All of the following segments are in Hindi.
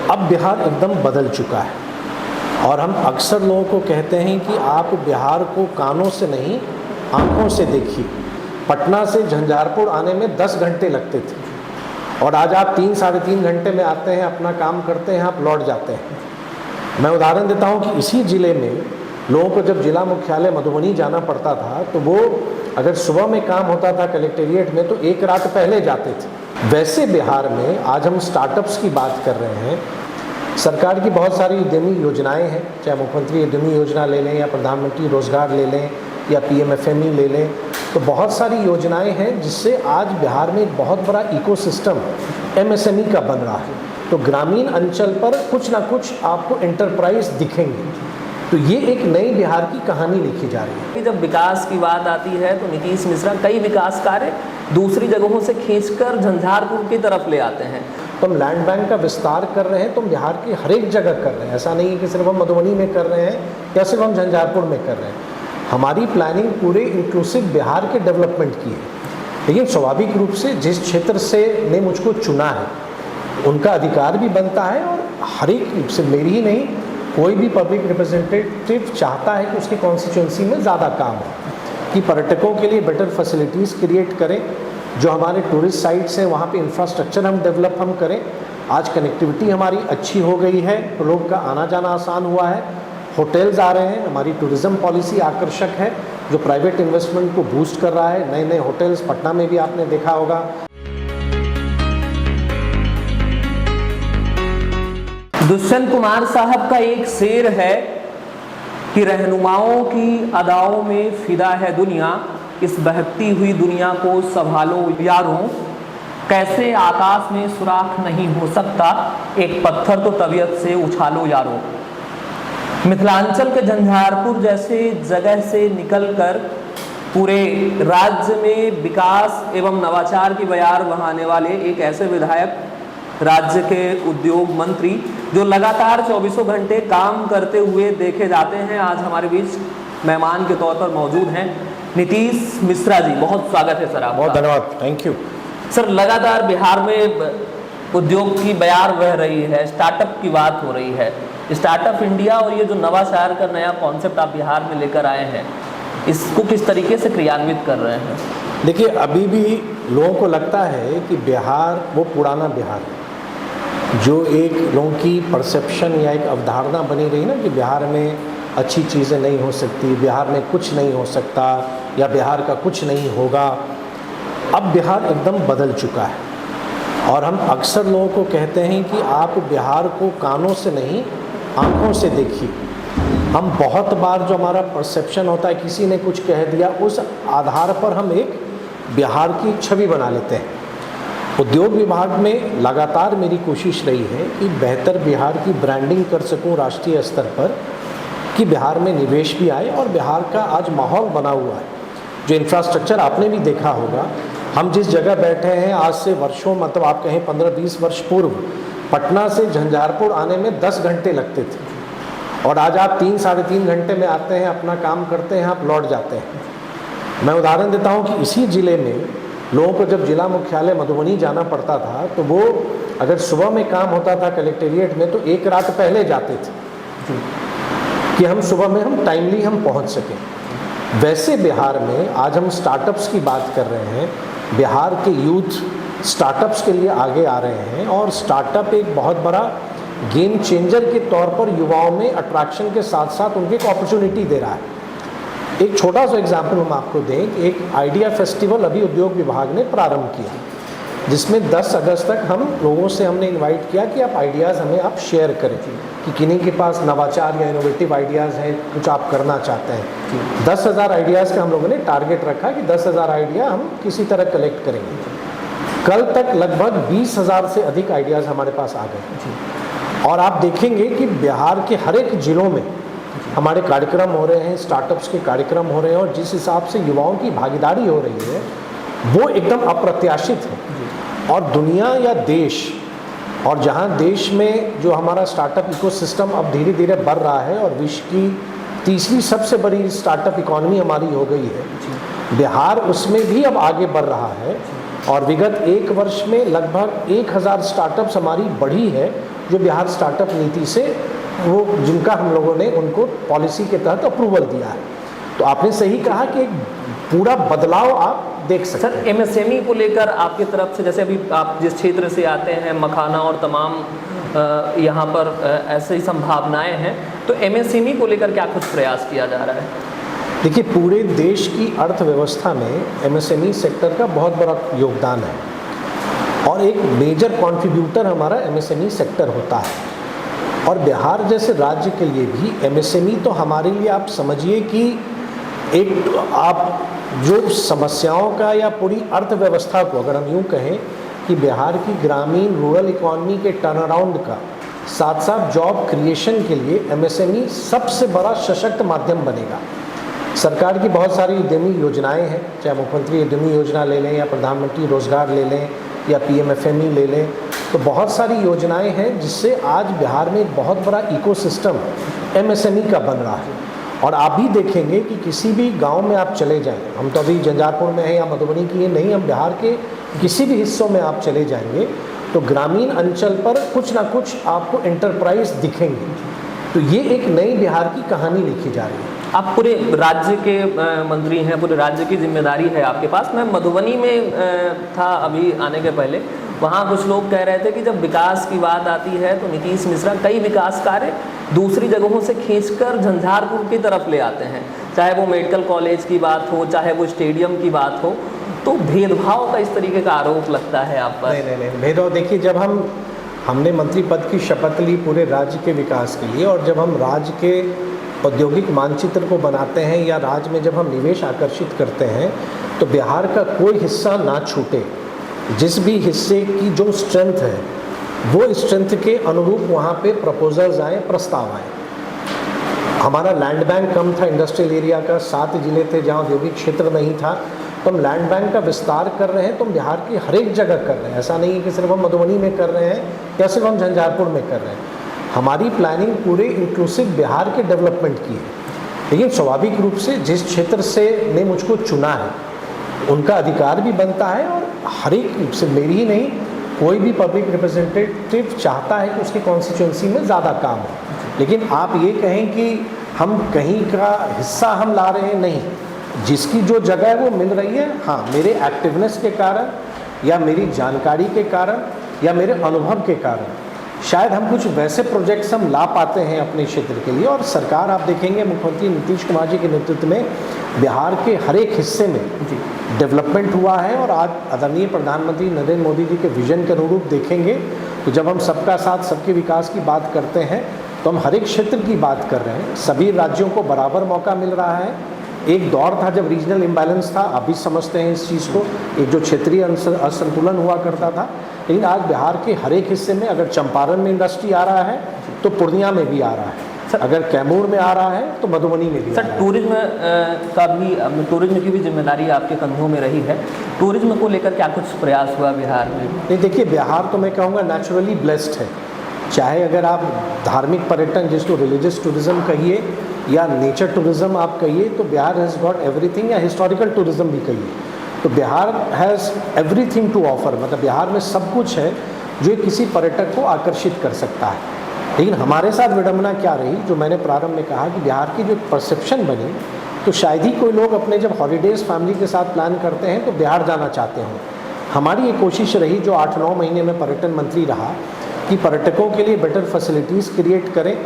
अब बिहार एकदम बदल चुका है और हम अक्सर लोगों को कहते हैं कि आप बिहार को कानों से नहीं आंखों से देखिए। पटना से झंझारपुर आने में 10 घंटे लगते थे और आज आप 3-3.5 घंटे में आते हैं, अपना काम करते हैं, आप लौट जाते हैं। मैं उदाहरण देता हूं कि इसी ज़िले में लोगों को जब जिला मुख्यालय मधुबनी जाना पड़ता था तो वो अगर सुबह में काम होता था कलेक्टेरिएट में तो एक रात पहले जाते थे। वैसे बिहार में आज हम स्टार्टअप्स की बात कर रहे हैं। सरकार की बहुत सारी उद्यमी योजनाएं हैं, चाहे मुख्यमंत्री उद्यमी योजना ले लें या प्रधानमंत्री रोजगार ले लें या PMFME ले लें, तो बहुत सारी योजनाएं हैं जिससे आज बिहार में एक बहुत बड़ा इकोसिस्टम MSME का बन रहा है। तो ग्रामीण अंचल पर कुछ ना कुछ आपको एंटरप्राइज दिखेंगे। तो ये एक नई बिहार की कहानी लिखी जा रही है। जब विकास की बात आती है तो नीतीश मिश्रा कई विकास कार्य दूसरी जगहों से खींचकर झंझारपुर की तरफ ले आते हैं। तो हम लैंड बैंक का विस्तार कर रहे हैं तो हम बिहार की हर एक जगह कर रहे हैं। ऐसा नहीं है कि सिर्फ हम मधुबनी में कर रहे हैं या सिर्फ हम झंझारपुर में कर रहे हैं। हमारी प्लानिंग पूरे इंक्लूसिव बिहार के डेवलपमेंट की है। लेकिन स्वाभाविक रूप से जिस क्षेत्र से ने मुझको चुना है उनका अधिकार भी बनता है और हर एक से मेरी ही नहीं, कोई भी पब्लिक रिप्रेजेंटेटिव चाहता है कि उसकी कॉन्स्टिट्यूंसी में ज़्यादा काम हो, कि पर्यटकों के लिए बेटर फैसिलिटीज़ क्रिएट करें। जो हमारे टूरिस्ट साइट्स हैं वहाँ पे इंफ्रास्ट्रक्चर हम डेवलप करें। आज कनेक्टिविटी हमारी अच्छी हो गई है तो लोग का आना जाना आसान हुआ है। होटल्स आ रहे हैं, हमारी टूरिज़्म पॉलिसी आकर्षक है जो प्राइवेट इन्वेस्टमेंट को बूस्ट कर रहा है। नए नए होटल्स पटना में भी आपने देखा होगा। दुष्यंत कुमार साहब का एक शेर है कि रहनुमाओं की अदाओं में फिदा है दुनिया, इस बहती हुई दुनिया को संभालो यारों, कैसे आकाश में सुराख नहीं हो सकता, एक पत्थर तो तबीयत से उछालो यारों। मिथिलांचल के झंझारपुर जैसे जगह से निकलकर पूरे राज्य में विकास एवं नवाचार की बयार बहाने वाले एक ऐसे विधायक, राज्य के उद्योग मंत्री जो लगातार 24 घंटे काम करते हुए देखे जाते हैं, आज हमारे बीच मेहमान के तौर पर मौजूद हैं नीतीश मिश्रा जी। बहुत स्वागत है सर आपका। बहुत धन्यवाद, थैंक यू सर। लगातार बिहार में उद्योग की बयार बह रही है, स्टार्टअप की बात हो रही है। स्टार्टअप इंडिया और ये जो नवाचार का नया कॉन्सेप्ट आप बिहार में लेकर आए हैं, इसको किस तरीके से क्रियान्वित कर रहे हैं? देखिए, अभी भी लोगों को लगता है कि बिहार वो पुराना बिहार है, जो एक लोगों की परसेप्शन या एक अवधारणा बनी रही ना कि बिहार में अच्छी चीज़ें नहीं हो सकती, बिहार में कुछ नहीं हो सकता या बिहार का कुछ नहीं होगा। अब बिहार एकदम बदल चुका है और हम अक्सर लोगों को कहते हैं कि आप बिहार को कानों से नहीं आंखों से देखिए। हम बहुत बार जो हमारा परसेप्शन होता है, किसी ने कुछ कह दिया, उस आधार पर हम एक बिहार की छवि बना लेते हैं। उद्योग विभाग में लगातार मेरी कोशिश रही है कि बेहतर बिहार की ब्रांडिंग कर सकूं राष्ट्रीय स्तर पर, कि बिहार में निवेश भी आए और बिहार का आज माहौल बना हुआ है। जो इंफ्रास्ट्रक्चर आपने भी देखा होगा, हम जिस जगह बैठे हैं आज से वर्षों, मतलब आप कहें 15-20 वर्ष पूर्व, पटना से झंझारपुर आने में 10 घंटे लगते थे और आज आप 3-3.5 घंटे में आते हैं, अपना काम करते हैं, आप लौट जाते हैं। मैं उदाहरण देता हूं कि इसी ज़िले में लोगों को जब जिला मुख्यालय मधुबनी जाना पड़ता था तो वो अगर सुबह में काम होता था कलेक्टेरिएट में तो एक रात पहले जाते थे कि हम सुबह में हम टाइमली हम पहुंच सकें। वैसे बिहार में आज हम स्टार्टअप्स की बात कर रहे हैं। बिहार के यूथ स्टार्टअप्स के लिए आगे आ रहे हैं और स्टार्टअप एक बहुत बड़ा गेम चेंजर के तौर पर युवाओं में अट्रैक्शन के साथ साथ उनकी एक अपॉर्चुनिटी दे रहा है। एक छोटा सा एग्जाम्पल हम आपको दें कि एक आइडिया फेस्टिवल अभी उद्योग विभाग ने प्रारंभ किया, जिसमें 10 अगस्त तक हम लोगों से हमने इनवाइट किया कि आप आइडियाज़ हमें आप शेयर करें कि किन्हीं के पास नवाचार या इनोवेटिव आइडियाज़ हैं, कुछ आप करना चाहते हैं। 10,000 आइडियाज़ का हम लोगों ने टारगेट रखा कि 10,000 आइडिया हम किसी तरह कलेक्ट करेंगे। कल तक लगभग 20,000 से अधिक आइडियाज़ हमारे पास आ गए और आप देखेंगे कि बिहार के हर एक ज़िलों में हमारे कार्यक्रम हो रहे हैं, स्टार्टअप्स के कार्यक्रम हो रहे हैं और जिस हिसाब से युवाओं की भागीदारी हो रही है वो एकदम अप्रत्याशित है। और दुनिया या देश, और जहां देश में जो हमारा स्टार्टअप इकोसिस्टम अब धीरे धीरे बढ़ रहा है और विश्व की तीसरी सबसे बड़ी स्टार्टअप इकॉनमी हमारी हो गई है, बिहार उसमें भी अब आगे बढ़ रहा है और विगत 1 वर्ष में लगभग 1000 स्टार्टअप्स हमारी बढ़ी है, जो बिहार स्टार्टअप नीति से वो जिनका हम लोगों ने उनको पॉलिसी के तहत अप्रूवल दिया है। तो आपने सही कहा कि एक पूरा बदलाव आप देख सकते हैं। सर एमएसएमई को लेकर आपकी तरफ से, जैसे अभी आप जिस क्षेत्र से आते हैं, मखाना और तमाम यहाँ पर ऐसी संभावनाएं हैं, तो एमएसएमई को लेकर क्या कुछ प्रयास किया जा रहा है? देखिए, पूरे देश की अर्थव्यवस्था में एमएसएमई सेक्टर का बहुत बड़ा योगदान है और एक मेजर कंट्रीब्यूटर हमारा एमएसएमई सेक्टर होता है। और बिहार जैसे राज्य के लिए भी एमएसएमई तो हमारे लिए आप समझिए कि एक आप जो समस्याओं का या पूरी अर्थव्यवस्था को अगर हम यूँ कहें कि बिहार की ग्रामीण रूरल इकॉनमी के टर्न अराउंड का साथ साथ जॉब क्रिएशन के लिए एमएसएमई सबसे बड़ा सशक्त माध्यम बनेगा। सरकार की बहुत सारी उद्यमी योजनाएं हैं, चाहे मुख्यमंत्री उद्यमी योजना ले लें या प्रधानमंत्री रोजगार ले लें या पीएमएफएमई ले लें, तो बहुत सारी योजनाएं हैं जिससे आज बिहार में एक बहुत बड़ा इकोसिस्टम एमएसएमई का बन रहा है। और आप भी देखेंगे कि किसी भी गांव में आप चले जाएं, हम तो अभी झंझारपुर में हैं या मधुबनी की नहीं, हम बिहार के किसी भी हिस्सों में आप चले जाएंगे तो ग्रामीण अंचल पर कुछ ना कुछ आपको एंटरप्राइज दिखेंगे। तो ये एक नई बिहार की कहानी लिखी जा रही है। आप पूरे राज्य के मंत्री हैं, पूरे राज्य की जिम्मेदारी है आपके पास। मैं मधुबनी में था अभी आने के पहले, वहाँ कुछ लोग कह रहे थे कि जब विकास की बात आती है तो नीतीश मिश्रा कई विकास कार्य दूसरी जगहों से खींचकर झंझारपुर की तरफ ले आते हैं, चाहे वो मेडिकल कॉलेज की बात हो, चाहे वो स्टेडियम की बात हो। तो भेदभाव का इस तरीके का आरोप लगता है आप पर? नहीं, भेदभाव देखिए, जब हमने मंत्री पद की शपथ ली पूरे राज्य के विकास के लिए और जब हम राज्य के औद्योगिक मानचित्र को बनाते हैं या राज्य में जब हम निवेश आकर्षित करते हैं तो बिहार का कोई हिस्सा ना छूटे। जिस भी हिस्से की जो स्ट्रेंथ है वो स्ट्रेंथ के अनुरूप वहाँ पे प्रपोजल्स आए, प्रस्ताव आए। हमारा लैंड बैंक कम था इंडस्ट्रियल एरिया का, 7 जिले थे जहाँ औद्योगिक क्षेत्र नहीं था, तो हम लैंड बैंक का विस्तार कर रहे हैं, तो हम बिहार की हर एक जगह कर रहे हैं। ऐसा नहीं है कि सिर्फ हम मधुबनी में कर रहे हैं या सिर्फ हम झंझारपुर में कर रहे हैं। हमारी प्लानिंग पूरे इंक्लूसिव बिहार के डेवलपमेंट की है। लेकिन स्वाभाविक रूप से जिस क्षेत्र से ने मुझको चुना है उनका अधिकार भी बनता है और हर एक रूप से मेरी ही नहीं, कोई भी पब्लिक रिप्रेजेंटेटिव चाहता है कि उसकी कॉन्स्टिट्यूंसी में ज़्यादा काम हो। लेकिन आप ये कहें कि हम कहीं का हिस्सा हम ला रहे हैं, नहीं, जिसकी जो जगह है वो मिल रही है। हाँ, मेरे एक्टिवनेस के कारण या मेरी जानकारी के कारण या मेरे अनुभव के कारण शायद हम कुछ वैसे प्रोजेक्ट्स हम ला पाते हैं अपने क्षेत्र के लिए। और सरकार आप देखेंगे मुख्यमंत्री नीतीश कुमार जी के नेतृत्व में बिहार के हर एक हिस्से में डेवलपमेंट हुआ है। और आज आदरणीय प्रधानमंत्री नरेंद्र मोदी जी के विजन के अनुरूप देखेंगे तो जब हम सबका साथ सबके विकास की बात करते हैं तो हम हर एक क्षेत्र की बात कर रहे हैं। सभी राज्यों को बराबर मौका मिल रहा है। एक दौर था जब रीजनल इम्बैलेंस था, आप भी समझते हैं इस चीज़ को, एक जो क्षेत्रीय असंतुलन हुआ करता था। लेकिन आज बिहार के हर एक हिस्से में अगर चंपारण में इंडस्ट्री आ रहा है तो पूर्णिया में भी आ रहा है, अगर कैमूर में आ रहा है तो मधुबनी में भी। सर टूरिज्म की भी जिम्मेदारी आपके कंधों में रही है, टूरिज्म को लेकर क्या कुछ प्रयास हुआ बिहार में? नहीं, देखिए, बिहार तो मैं कहूँगा नेचुरली ब्लेस्ड है। चाहे अगर आप धार्मिक पर्यटन जिसको रिलीजियस टूरिज्म कहिए या नेचर टूरिज्म आप कहिए, तो बिहार हैज़ गॉट एवरीथिंग, या हिस्टोरिकल टूरिज्म भी कहिए, तो Bihar has everything to offer. मतलब बिहार में सब कुछ है जो किसी पर्यटक को आकर्षित कर सकता है। लेकिन हमारे साथ विडंबना क्या रही, जो मैंने प्रारंभ में कहा कि बिहार की जो परसेप्शन बनी, तो शायद ही कोई लोग अपने जब हॉलीडेज़ फैमिली के साथ प्लान करते हैं तो बिहार जाना चाहते हों। हमारी ये कोशिश रही जो 8-9 महीने में पर्यटन मंत्री रहा कि पर्यटकों के लिए बेटर फैसिलिटीज़ क्रिएट करें,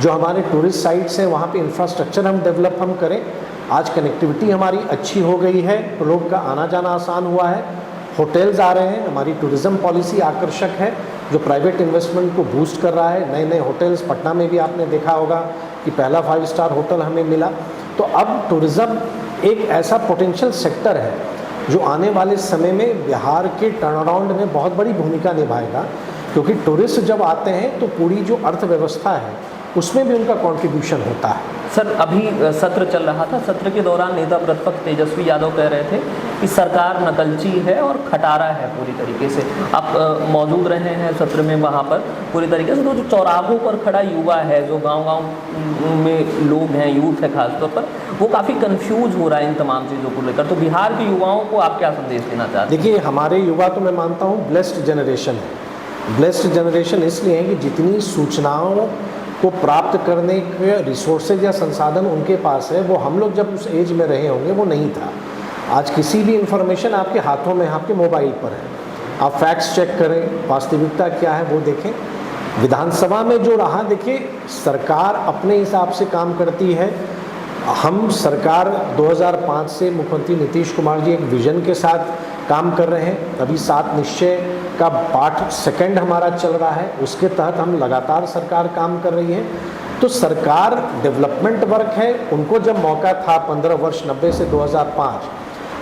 जो हमारे टूरिस्ट साइट्स हैं वहाँ पे इंफ्रास्ट्रक्चर हम डेवलप हम करें। आज कनेक्टिविटी हमारी अच्छी हो गई है तो लोग का आना जाना आसान हुआ है, होटल्स आ रहे हैं, हमारी टूरिज़्म पॉलिसी आकर्षक है जो प्राइवेट इन्वेस्टमेंट को बूस्ट कर रहा है। नए नए होटल्स, पटना में भी आपने देखा होगा कि पहला 5 स्टार होटल हमें मिला। तो अब टूरिज़्म एक ऐसा पोटेंशियल सेक्टर है जो आने वाले समय में बिहार के टर्नअराउंड में बहुत बड़ी भूमिका निभाएगा, क्योंकि टूरिस्ट जब आते हैं तो पूरी जो अर्थव्यवस्था है उसमें भी उनका कंट्रीब्यूशन होता है। सर अभी सत्र चल रहा था, सत्र के दौरान नेता प्रतिपक्ष तेजस्वी यादव कह रहे थे कि सरकार नकलची है और खटारा है पूरी तरीके से। आप मौजूद रहे हैं सत्र में, वहाँ पर पूरी तरीके से तो जो चौराहों पर खड़ा युवा है, जो गांव-गांव में लोग हैं, यूथ है खासतौर पर, वो काफ़ी कंफ्यूज हो रहा है इन तमाम चीज़ों को लेकर। तो बिहार के युवाओं को आप क्या संदेश देना चाहते हैं? देखिए, हमारे युवा तो मैं मानता हूँ ब्लेस्ड जनरेशन है। ब्लेस्ड जनरेशन इसलिए है कि जितनी सूचनाओं को प्राप्त करने के रिसोर्सेज या संसाधन उनके पास है, वो हम लोग जब उस एज में रहे होंगे वो नहीं था। आज किसी भी इंफॉर्मेशन आपके हाथों में, आपके मोबाइल पर है। आप फैक्ट्स चेक करें, वास्तविकता क्या है वो देखें। विधानसभा में जो रहा, देखिए सरकार अपने हिसाब से काम करती है। हम सरकार 2005 से मुख्यमंत्री नीतीश कुमार जी एक विजन के साथ काम कर रहे हैं। अभी 7 निश्चय का पार्ट सेकंड हमारा चल रहा है, उसके तहत हम लगातार सरकार काम कर रही है। तो सरकार डेवलपमेंट वर्क है, उनको जब मौका था 15 वर्ष 90 से 2005,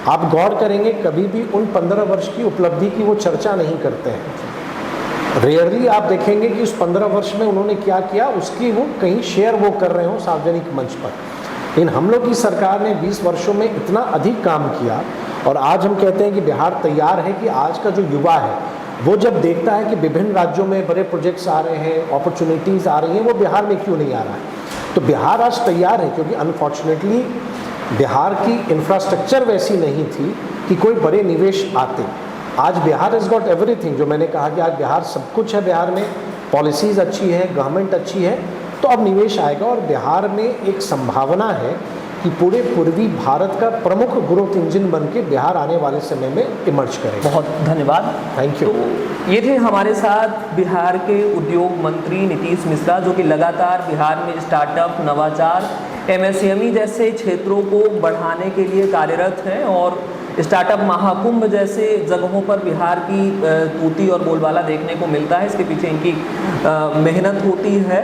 आप गौर करेंगे कभी भी उन 15 वर्ष की उपलब्धि की वो चर्चा नहीं करते हैं। रेयरली आप देखेंगे कि उस 15 वर्ष में उन्होंने क्या किया, उसकी वो कहीं शेयर वो कर रहे हो सार्वजनिक मंच पर। लेकिन हम लोग की सरकार ने 20 वर्षों में इतना अधिक काम किया, और आज हम कहते हैं कि बिहार तैयार है कि आज का जो युवा है वो जब देखता है कि विभिन्न राज्यों में बड़े प्रोजेक्ट्स आ रहे हैं, अपॉर्चुनिटीज़ आ रही हैं, वो बिहार में क्यों नहीं आ रहा है। तो बिहार आज तैयार है, क्योंकि अनफॉर्चुनेटली बिहार की इंफ्रास्ट्रक्चर वैसी नहीं थी कि कोई बड़े निवेश आते। आज बिहार इज़ गॉट एवरीथिंग, जो मैंने कहा कि आज बिहार सब कुछ है। बिहार में पॉलिसीज़ अच्छी है, गवर्नमेंट अच्छी है, तो अब निवेश आएगा। और बिहार में एक संभावना है कि पूरे पूर्वी भारत का प्रमुख ग्रोथ इंजन बन के बिहार आने वाले समय में इमर्ज करेगा। बहुत धन्यवाद, थैंक यू। तो ये थे हमारे साथ बिहार के उद्योग मंत्री नीतीश मिश्रा, जो कि लगातार बिहार में स्टार्टअप, नवाचार, एमएसएमई जैसे क्षेत्रों को बढ़ाने के लिए कार्यरत हैं, और स्टार्टअप महाकुंभ जैसे जगहों पर बिहार की तूती और बोलबाला देखने को मिलता है। इसके पीछे इनकी मेहनत होती है।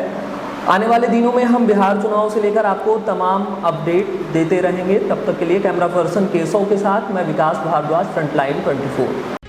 आने वाले दिनों में हम बिहार चुनाव से लेकर आपको तमाम अपडेट देते रहेंगे। तब तक के लिए कैमरा पर्सन केशव के साथ मैं विकास भारद्वाज, फ्रंटलाइन 24।